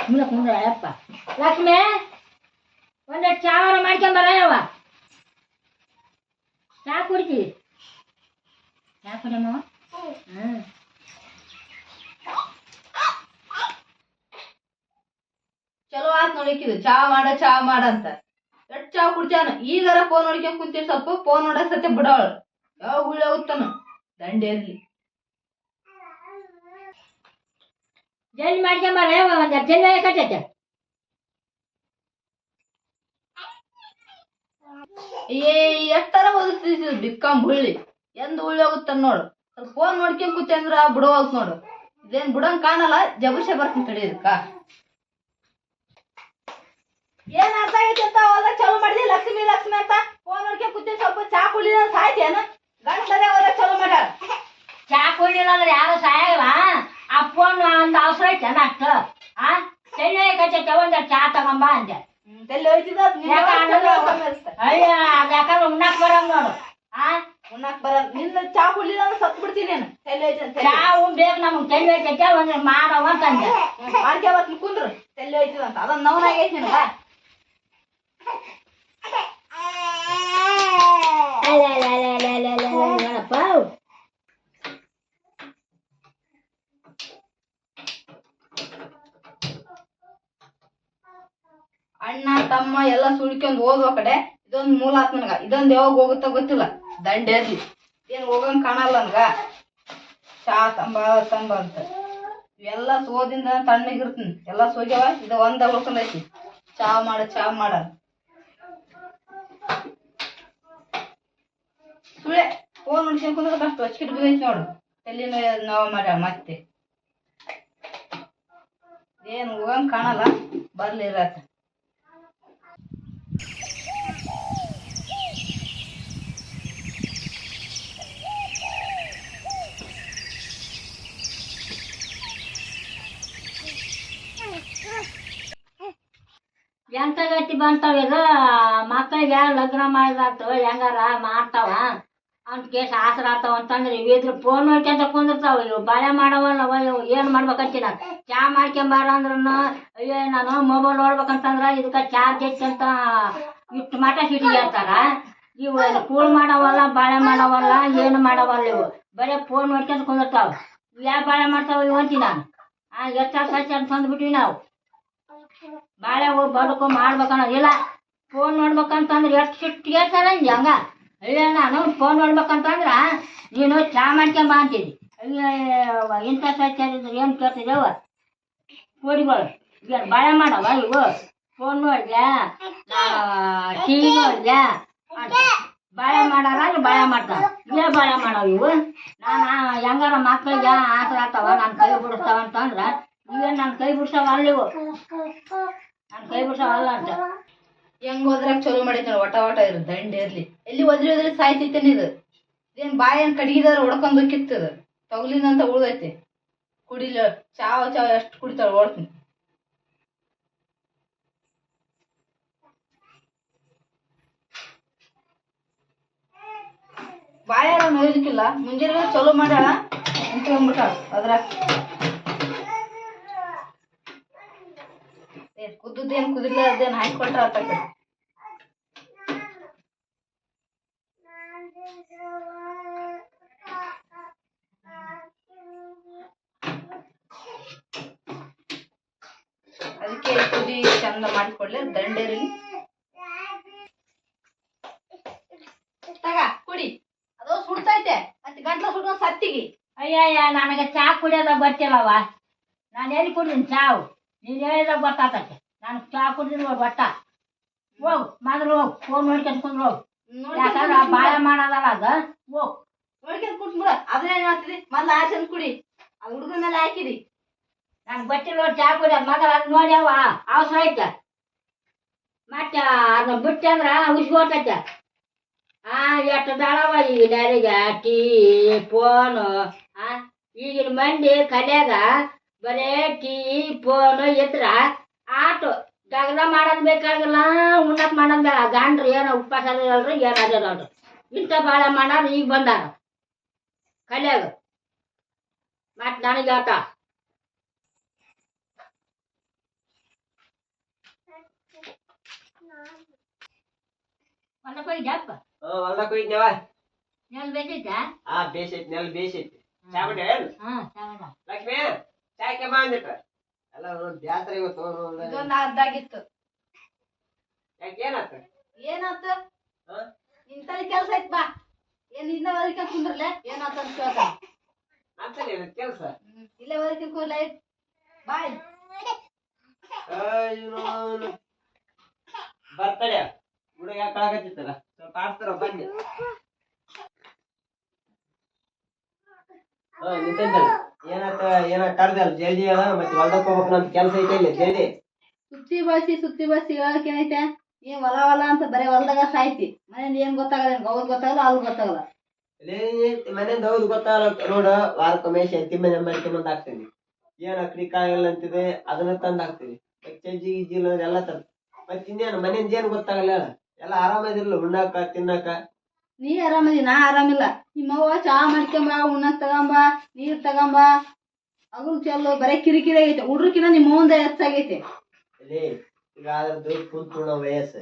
ಸುಮ್ಮನೆ ಕುಂದ್ರ ಅಯ್ಯಪ್ಪ. ಲಕ್ಷ್ಮಿ ಒಂದೆರಡು ಚಾವರ ಮಾಡ್ಕೊಂಬರವ. ಚಾ ಕುಡಿತೀವಿ. ಚಾ ಕುಡಿಯಮ್ಮ. ಚಲೋ ಆತ್ ನೋಡಿಕಿದು ಚಾ ಮಾಡ ಅಂತ ಎಷ್ಟ್ ಚಾ ಕುಡ್ತಾನ. ಈಗಾರ ಫೋನ್ ನೋಡ್ಕೊಂಡ್ ಕುಂತೀವಿ, ಸ್ವಲ್ಪ ಫೋನ್ ನೋಡ ಸತ್ಯ ಬಿಡವಳು. ಯಾವಾಗ ಉಳ್ಳಿ ಹೋಗ್ತಾನ ದಂಡೇರ್ಲಿ. ಜಲ್ದಿ ಮಾಡ್ಕೊಂಬರ ಒಂದೆರಡು ಚೆನ್ನ ಕಟ್ಟೈತೆ. ಎಷ್ಟಾರ ಓದಿಸ್ತಿದ್ ಬಿಕ್ಕಂಬ ಹುಳ್ಳಿ ಎಂದ್ ಉಳ್ಳಿ ಹೋಗುತ್ತಾನ ನೋಡು. ಸ್ವಲ್ಪ ಫೋನ್ ನೋಡ್ಕೊಂಡ್ ಕೂತಿ ಅಂದ್ರ ಬಿಡೋಗ್ ನೋಡು. ಇದೇನ್ ಬಿಡಂಗ್ ಕಾಣಲ್ಲ. ಜಬರ್ಸೆ ಬರ್ತೀನಿ ತಡಿ ಇದಕ್ಕ. ಏನ್ ಅರ್ಥ ಆಗೈತಿ ಅಂತ ಹೋದಾಗ ಚಲೋ ಮಾಡಿದಿ ಲಕ್ಷ್ಮಿ ಅಂತ ಫೋನ್ ನೋಡ್ಕೊಂಡ್ ಕೂತಿ. ಸ್ವಲ್ಪ ಚಾ ಕುಡಿದ ಸಾಯ್ತೇನ? ಗಂಟಲೆ ಹೋದಾಗ ಚಲೋ ಮಾಡ್ಯಾಳ. ಚಾ ಕುಡಿಲಿಲ್ಲ ಅಂದ್ರೆ ಯಾರು ಸಾಯಲ್ಲ. ಆ ಫೋನ್ ಒಂದು ಅವಸರ ಐತೆ ಅಷ್ಟು. ಚೆನ್ನ ಕಟ್ಟೈತೆ ಒಂದೆರಡು ಚಾ ತಗೊಂಬ ಅಂದೆ. ಅಯ್ಯ ಯಾಕಂದ್ರೆ ಉಣ್ಣಾಕ್ ಬರಂಗ್ ನೋಡು. ಉಣ್ಣಾಕ್ ಬರ ನಿನ್ನ ಚಾ ಕುಡಿಲಿಲ್ಲ ಅಂದ್ರೆ ಸತ್ ಬಿಡ್ತೀನಿ. ಚಾ ಬೇಕು ನಮಗ್ ತೆಲ್ಲಿ ಐತೈತೆ ಒಂದ್ ಮಾಡವ ಅಂತಂದೆ. ಮಾಡ್ಕೆ ಬರ್ತೀನಿ ಕುಂದ್ರು ತೆಲ್ಲಿ ಹೋಯ್ತದಂತ. ಅದನ್ನ ನವನಾಗೈತಿ ನಿನಗ. ನೋಡಪ್ಪ ಅಣ್ಣ ತಮ್ಮ ಎಲ್ಲ ಸುಳ್ಕೊಂಡ್ ಓದುವ ಕಡೆ ಇದೊಂದ್ ಮೂಲ ಆತ್ ನನಗ. ಇದೊಂದ್ ಯಾವಾಗ ಹೋಗುತ್ತ ಗೊತ್ತಿಲ್ಲ. ದಂಡೇರ್ಲಿ ಏನ್ ಹೋಗಂಗ್ ಕಾಣಲ್ಲ ನನ್ಗ. ಚಾ ತಂಬ ಅಂತ ಇವೆಲ್ಲ ಸೋದಿಂದ ತಣ್ಣಗಿರ್ತೀನಿ. ಎಲ್ಲ ಸೋಗ್ಯಾವ. ಇದು ಒಂದ ಉಳ್ಕೊಂಡೈತಿ. ಚಾ ಮಾಡ ಸುಳೆ ಫೋನ್ ನೋಡ್ಕೊಂಡ್ ಕುಂದ್ರೆ ಅಷ್ಟು ಅಚ್ಕಿಟ್ ಬಿದ್ದೈತಿ ನೋಡು. ತಲೆನ ನೋವು ಮಾಡ್ಯಾಳ ಮತ್ತೆ. ಏನ್ ಹೋಗಂಗ್ ಕಾಣಲ್ಲ. ಬರ್ಲಿ ಇರಾತ. ಎಂತ ಗಟ್ಟಿ ಬಂತಾವ ಇದು. ಮಕ್ಕಳಿಗೆ ಲಗ್ನ ಮಾಡಿದಾತು ಹೆಂಗಾರ ಮಾಡ್ತಾವ ಅಂತ ಕೇಸ್ ಆಸರ ಆತಾವ ಅಂತಂದ್ರೆ ಇವಿದ್ರ ಫೋನ್ ನೋಡ್ಕೊಂತ ಕುಂದಿರ್ತಾವ. ಇವು ಬಾಳೆ ಮಾಡವಲ್ಲ ಇವು ಏನ್ ಮಾಡ್ಬೇಕಂತ ನಾನು ಚಾ ಮಾಡ್ಕೊಂಬಾರ ಅಂದ್ರ ಅಯ್ಯೋ ನಾನು ಮೊಬೈಲ್ ನೋಡ್ಬೇಕಂತಂದ್ರ ಇದಕ್ಕ ಚಾರ್ಜ್ ಐತಿ ಅಂತ ಇಷ್ಟು ಮಠ ಸಿಟಿ ಹೇಳ್ತಾರ. ಇವು ಕೂಳ್ ಮಾಡವಲ್ಲ ಬಾಳೆ ಮಾಡವಲ್ಲ ಏನು ಮಾಡವಲ್ಲ. ಇವು ಬರೀ ಫೋನ್ ನೋಡ್ಕೊಂತ ಕುಂದಿರ್ತಾವ. ಯಾವ ಬಾಳೆ ಮಾಡ್ತಾವ ಇವು ಅಂತೀನಿ ನಾನು. ಎಷ್ಟ ಸಚ್ಚ ಅಂತ ತಂದ್ಬಿಟ್ವಿ ನಾವು. ಬಾಳೆ ಹೋಗಿ ಬದುಕು ಮಾಡ್ಬೇಕನ್ನೋದಿಲ್ಲ. ಫೋನ್ ನೋಡ್ಬೇಕಂತಂದ್ರೆ ಎಷ್ಟು ಸಿಟ್ಟು ಹೇಳ್ತಾರ ಹಂಗ. ಅಯ್ಯ ನಾನು ಫೋನ್ ನೋಡ್ಬೇಕಂತಂದ್ರ ನೀನು ಚಾ ಮಾಡ್ಕೊಂಬ ಅಂತಿದ್ದಿ. ಅಯ್ಯ ಇಂಥ ಸಚ್ಚಾರಿದ್ರೆ ಏನು ಕೇಳ್ತಿದ್ದೇವ ಕೋಡಿಗಳು. ಏನು ಬಾಳೆ ಮಾಡವ ಇವು. ಫೋನ್ ನೋಡಿದ್ಯಾ ಟಿವಿ ನೋಡಿದ್ಯಾ ಅಂತ ಬಾಳೆ ಮಾಡಾರ ಬಾಳೆ ಮಾಡ್ತಾವ. ಇವೇ ಬಾಳೆ ಮಾಡವ ಇವು. ನಾನು ಹೆಂಗಾರ ಮಕ್ಕಳಿಗೆ ಆಸರ ಆಗ್ತಾವ ನಾನು ಕೈ ಬಿಡಿಸ್ತಾವ ಅಂತಂದ್ರ ಇವೇನು ನನ್ನ ಕೈ ಬಿಡ್ಸವ ಅಲ್ಲಿವು. ನನ್ನ ಕೈ ಬಿಡ್ಸವಲ್ಲ ಅಂತ. ಹೆಂಗ್ ಹೋದ್ರಾಗ ಚಲೋ ಮಾಡೈತಿ ಒಟ ಇರು ದಂಡೇರ್ಲಿ. ಎಲ್ಲಿ ಒದ್ರಿ ಸಾಯ್ತೈತೇನ ಇದು. ಇದೇನ್ ಬಾಯನ್ ಕಡಿಗಿದಾರ ಹೊಡ್ಕೊಂಡ್ ಹೋಗಿತ್ತದ. ತಗುಲಿನಂತ ಉಳ್ದೈತಿ. ಕುಡಿಲ ಚಾವ ಎಷ್ಟು ಕುಡಿತಾಳ ಓಡ್ತೀನಿ. ಬಾಯಾರ ನೋಯ್ದಕ್ಕಿಲ್ಲ. ಮುಂಜಾನೆ ಚಲೋ ಮಾಡ್ಯಾಳ ಅಂತ ಹೋಗ್ಬಿಟ್ಟಾಳ ಅದ್ರಾಗ. ಕುದ್ದುದೇನ್ ಕುದಿಲ್ಲ ಅದೇನ್ ಹಾಕೊಟ್ರ ಆತಕ್ಕ. ಅದಕ್ಕೆ ಕುದಿ ಚಂದ ಮಾಡಿಕೊಡ್ಲಿ ದಂಡೇರಿ. ತಗ ಕುಡಿ. ಅದು ಸುಡ್ತೈತೆ ಮತ್ತೆ ಗಂಟ್ಲ ಸುಡ್ಕೊಂಡ್ ಸತ್ತಿಗಿ. ಅಯ್ಯಯ್ಯ ನನಗೆ ಚಾ ಕುಡಿಯೋದಾಗ ಬರ್ತಿಲ್ಲವ. ನಾನು ಎಲ್ಲಿ ಕುಡಿದೀನಿ ಚಾವು. ನೀನು ಹೇಳಿದಾಗ ಗೊತ್ತಾತಕ್ಕೆ. ನಾನು ಚಾ ಕುಡಿದಿಲ್ಲ ಒಟ್ಟ. ಹೋಗು ಮೊದಲು ಹೋಗು ಫೋನ್ ನೋಡ್ಕೊಂಡ್ ಕುಂದ್ರು ಹೋಗು. ಯಾಕಂದ್ರೆ ಬಾಳೆ ಮಾಡೋದಲ್ಲ ಅದು. ಹೋಗು ನೋಡ್ಕೊಂಡ್ ಕುಂತ್ಬಿಡ. ಅದೇನ್ ಹೇಳ್ತಿದಿ ಮೊದ್ಲು ಆಸನ್ ಕುಡಿ. ಅದು ಹುಡುಗನ ಮೇಲೆ ಹಾಕಿದಿ. ನಂಗೆ ಗೊತ್ತಿಲ್ಲ ಚಾ ಕುಡಿಯೋದು. ಮೊದಲು ಅದು ನೋಡಿ ಅವ ಅವಸರ ಐತೆ. ಮತ್ತೆ ಅದನ್ನ ಬಿಟ್ಟೆ ಅಂದ್ರೆ ಉಸ್ಕೋತೈತೆ. ಎಷ್ಟು ದಾಳವ ಈಗ ಡೈರಿಗೆ ಟೀ ಫೋನು. ಈಗಿನ ಮಂದಿ ಕಲ್ಯಾಗ ಬರೇ ಟೀ ಫೋನು ಇದ್ರ ಆಟು ದಗದ ಮಾಡೋದ್ ಬೇಕಾಗಿಲ್ಲ. ಉಣ್ಣಕ್ ಮಾಡೋದ್ ಬೇಡ. ಗಂಡ್ರು ಏನೋ ಉಪವಾಸ ಅಲ್ರಿ ಏನಾದ್ರಿ ಇಂಥ ಬಾಳೆ ಮಾಡೋರು ಈಗ ಬಂದಾರ ಕಲ್ಯಾಗ. ಮತ್ ನನಗೆ ಆಟ ಹೊಲಕ್ಕೆ ಹೋಗಿದ್ಯಪ್ಪ ಹೊಲ್ದಾಗ ಹೋಗಿದ್ನೇವ ನೆಲ್ ಬೇಕೈತಾ ಬೇಸೈತಿ ನೆಲ ಬೇಸೈತಿ ಚಾ ಬಿಟ್ಟೆ ಹಾ ಸಾವದ ಲಕ್ಷ್ಮಿ ಚಾಯ್ಕೆ ಬಂದಿಟ್ಟ ಎಲ್ಲ ಬ್ಯಾಸರ ಇವತ್ತು ಇದೊಂದು ಅರ್ಧಾಗಿತ್ತು ಯಾಕೆ ಏನಾತ ಏನಾತ ಹಾ ನಿನ್ ತಲೆ ಕೆಲ್ಸ ಐತ್ ಬಾ ಏನ್ ಇನ್ನ ವರಿಕ ಕುಂದ್ರಲೆ ಏನಾತ ಅಂತ ಕೇಳ್ತಾನ ಅಂತಲೇ ಕೆಲಸ ಇಲ್ಲೇ ವರಿಕ ಕೂರ್ಲ ಬಾಯ್ ಬರ್ತಡೆ ಹುಡುಗ ಯಾಕೆ ಕಳಕತ್ತಿತ್ತಲ್ಲ ಸ್ವಲ್ಪ ಆಡ್ತಾರ ಬನ್ನಿ ನಿಂತಲ್ಲ ಏನಾತ ಏನ ಕರ್ದಲ್ಲ ಜಲ್ದಿ ಅಲ್ಲ ಮತ್ತೆ ಹೊಲ್ದಕ್ ಹೋಗ್ಬೇಕು ನಮ್ ಕೆಲಸ ಐತೆ ಇಲ್ಲಿ ಜಲ್ದಿ ಸುತ್ತಿ ಬಸಿ ಹೇಳಕ್ ಏನೈತೆ ಏನ್ ಹೊಲ ಅಂತ ಬರೇ ಹೊಲ್ದಾಗ ಸಾಯ್ತಿ ಮನೇಲಿ ಏನ್ ಗೊತ್ತಾಗಲ್ಲ ಅವ್ರು ಗೊತ್ತಾಗಲ್ಲ ಅಲ್ಲಿ ಗೊತ್ತಾಗಲ್ಲ ಮನೆಯಿಂದ ಹೌದು ಗೊತ್ತಾಗಲ್ಲ ರೋಡ್ ವಾರಕ್ಕೊಮ್ಮೆ ಶಂತಿ ಮನೆ ಮಾಡ್ಕೊಂಡ್ ಹಾಕ್ತೀನಿ ಏನ್ ಅಕ್ಡಿ ಕಾಯಿಲ್ಲ ಅಂತಿದೆ ಅದನ್ನ ತಂದ್ ಹಾಕ್ತೀನಿ ಚಜ್ಜಿ ಗಿಜ್ಜಿ ಎಲ್ಲ ತಂದ್ ಮತ್ತೆ ಇನ್ನೇನು ಮನೆಯಿಂದ ಏನ್ ಗೊತ್ತಾಗಲ್ಲ ಎಲ್ಲ ಆರಾಮದಿರ್ಲ ಉಣ್ಣಾಕ ತಿನ್ನಾಕ ನೀ ಆರಾಮದಿ ನಾ ಆರಾಮಿಲ್ಲ ನಿಮ್ಮವ್ವ ಚಾ ಮಾಡ್ಕೊಂಬ ಉಣ್ಣಕ್ ತಗೊಂಬ ನೀರ್ ತಗೊಂಬ ಅಗುಲ್ ಚೆಲ್ಲು ಬರೇ ಕಿರಿಕಿರಿ ಆಗೈತೆ ಹುಡ್ರಕಿನ ನಿಮ್ಮ ಮುಂದೆ ಹೆಚ್ಚಾಗೈತೆ ಲೇ ಈಗ ಅದ್ರದ್ದು ಕುಂತ್ಕೊಂಡ ವಯಸ್ಸು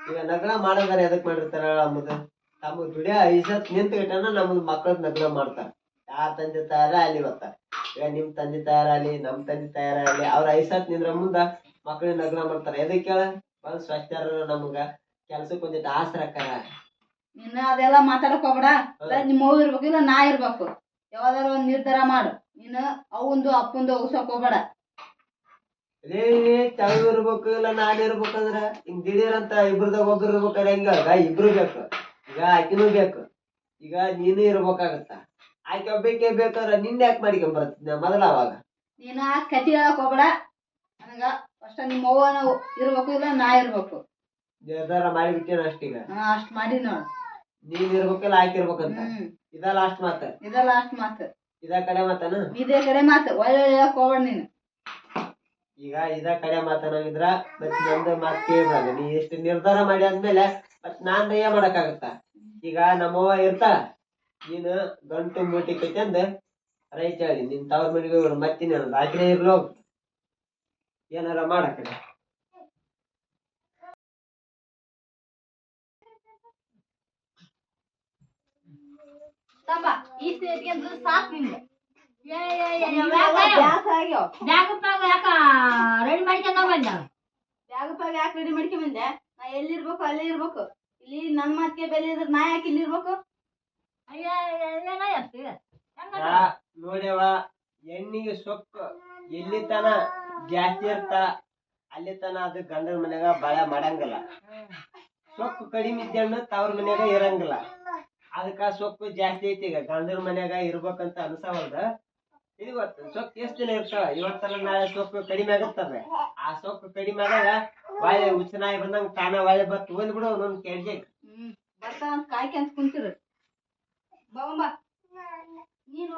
ಈಗ ನಗರ ಮಾಡೋದಾರ ಎದಕ್ ಮಾಡಿರ್ತಾರ ನಮ್ಮದು ತಮ್ಮ ದುಡಿಯ ಐಸತ್ ನಿಂತ್ಬಿಟ್ಟನ ನಮ್ಮದು ಮಕ್ಕಳ ನಗರ ಮಾಡ್ತಾರ ಯಾರ ತಂದೆ ತಾಯಾರ ಅಲ್ಲಿ ಬರ್ತಾರ ಈಗ ನಿಮ್ ತಂದೆ ತಾಯಾರಲ್ಲಿ ನಮ್ ತಂದೆ ತಾಯಾರಲ್ಲಿ ಅವ್ರ ಐಸತ್ ನಿಂದ್ರ ಮುಂದ ಮಕ್ಕಳಿಗೆ ನಗರ ಮಾಡ್ತಾರ ಎದಕ್ ಹೇಳ ಬಂದ್ ಸ್ವಚ್ಛ ನಮಗ ಕೆಲ್ಸಕ್ಕೆ ಒಂದಿಟ್ಟು ಆಸರ ಹಾಕಾರ ಇನ್ನ ಅದೆಲ್ಲ ಮಾತಾಡಕ್ ಹೋಗ್ಬೇಡ ನಿಮ್ಮ ಅವ್ವ ಇರ್ಬೇಕು ಇಲ್ಲ ನಾ ಇರ್ಬೇಕು ಯಾವ್ದಾರ ಒಂದ್ ನಿರ್ಧಾರ ಮಾಡು ನೀನು ಅವಂದು ಅಪ್ಪಂದು ಉಗ್ಸಕ್ ಹೋಗ್ಬೇಡ ಅದೇ ತಾವು ಇರ್ಬೇಕು ಇಲ್ಲ ನಾನ್ ಇರ್ಬೇಕಂದ್ರ ಹಿಂಗ್ ದಿಢೀರ್ ಅಂತ ಇಬ್ರದಾಗ ಒಬ್ರು ಇರ್ಬೇಕಾರೆ ಹೆಂಗ ಇಬ್ರು ಬೇಕು ಈಗ ಆಕಿನೂ ಬೇಕು ಈಗ ನೀನು ಇರ್ಬೇಕಾಗತ್ತ ಆಕೆ ಒಬ್ಬಕ್ಕೆ ಬೇಕಾದ್ರ ನಿಂದ ಯಾಕೆ ಮಾಡ್ಕೊಂಡ್ ಬರ್ತಿದ್ನ ಮೊದಲ ಅವಾಗ ನೀನು ಆ ಕತಿ ಹೇಳಕ್ ಹೋಗ್ಬೇಡ ನನಗ ಫಸ್ಟ್ ನಿಮ್ಮ ಅವ್ವನ ಇರ್ಬೇಕು ಇಲ್ಲ ನಾ ಇರ್ಬೇಕು ನಿರ್ಧಾರ ಮಾಡಿಬಿಟ್ಟೇನ ಅಷ್ಟೀಗ ಅಷ್ಟ್ ಮಾಡಿ ನೋಡು ನೀನ್ ಇರ್ಬೇಕಲ್ಲ ಆಕೆ ಇರ್ಬೇಕಂತ ಇದ ಲಾಸ್ಟ್ ಮಾತ ಇದ ಲಾಸ್ಟ್ ಮಾತು ಇದ ಕಡೆ ಮಾತನ ಇದೇ ಕಡೆ ಮಾತು ಒಳ್ಳೆ ಹೇಳಕ್ ಹೋಗ್ಬೇಡ ನೀನು ಈಗ ಇದ ಕಡೆ ಮಾತನಾಗಿದ್ರ ಮತ್ ನಂದು ಮಾತ್ ಕೇಳ್ಬಾರ್ದ ನೀ ಎಷ್ಟು ನಿರ್ಧಾರ ಮಾಡಿ ಆದ್ಮೇಲೆ ಮತ್ ನಾನ್ ಏನ್ ಮಾಡಕ್ಕಾಗತ್ತ ಈಗ ನಮ್ಮವ್ವ ಇರ್ತಾಳ ನೀನು ಗಂಟು ಮೂಟಿ ಕೈತಂದ ರೈತ ಹೇಳಿ ನಿನ್ ತವ್ರ ಮನೆಗೆ ಹೋಗ್ಬಿಡು ಮತ್ತಿನ ರಾತ್ರಿ ಇರ್ಲೋ ಏನಾರ ಮಾಡಕಡೆ ಈ ಸೇರ್ಗೆ ಸಾಕ್ ನಿಂಗೆ ಯಾಕ ರೆಡಿ ಮಾಡ್ಕೊಂಡ ಬಂದ ಬ್ಯಾಗಪ್ಪಾಗ ಯಾಕೆ ರೆಡಿ ಮಾಡ್ಕೊಂಡ್ ಬಂದೆ ನಾ ಎಲ್ಲಿರ್ಬೇಕು ಅಲ್ಲೇ ಇರ್ಬೇಕು ಇಲ್ಲಿ ನನ್ ಮಾತಿಗೆ ಬೆಲೆ ಇದ್ರೆ ನಾ ಯಾಕೆ ಇಲ್ಲಿ ಇರ್ಬೇಕು ನೋಡ್ಯವ ಹೆಣ್ಣಿಗೆ ಸೊಕ್ಕು ಎಲ್ಲಿ ತನ ಜಾಸ್ತಿ ಇರ್ತ ಅಲ್ಲಿ ತನ ಅದು ಗಂಡನ ಮನ್ಯಾಗ ಬಾಳ ಮಾಡಂಗಿಲ್ಲ ಸೊಕ್ಕು ಕಡಿಮೆ ಇದ್ದ ತವ್ರ ಮನ್ಯಾಗ ಇರಂಗಿಲ್ಲ ಅದಕ್ಕ ಸೊಕ್ಕು ಜಾಸ್ತಿ ಐತಿ ಈಗ ಗಂಡನ ಮನ್ಯಾಗ ಇರ್ಬೇಕಂತ ಅನ್ಸವಲ್ದ ಇದು ಗೊತ್ತು ಸೊಕ್ಕು ಎಷ್ಟ್ ದಿನ ಇರ್ತಾವ ಇವತ್ತಲ್ಲ ನಾಳೆ ಸೊಕ್ಕು ಕಡಿಮೆ ಆಗತ್ತದ ಆ ಸೊಕ್ಕು ಕಡಿಮೆ ಆದಾಗ ಒಳ್ಳೆ ಉಚ್ಚನಾಯಿ ಬಂದಂಗ ತಾನ ಒಳ್ಳೆ ಬತ್ ಹೋದ್ ಬಿಡು ಒಂದೊಂದ್ ಕೆಡ್ಜೆ ಬರ್ತಾವ ಕಾಯ್ಕೆ ಅಂತ ಕುಂತಿರು ಬಾ ನೀನು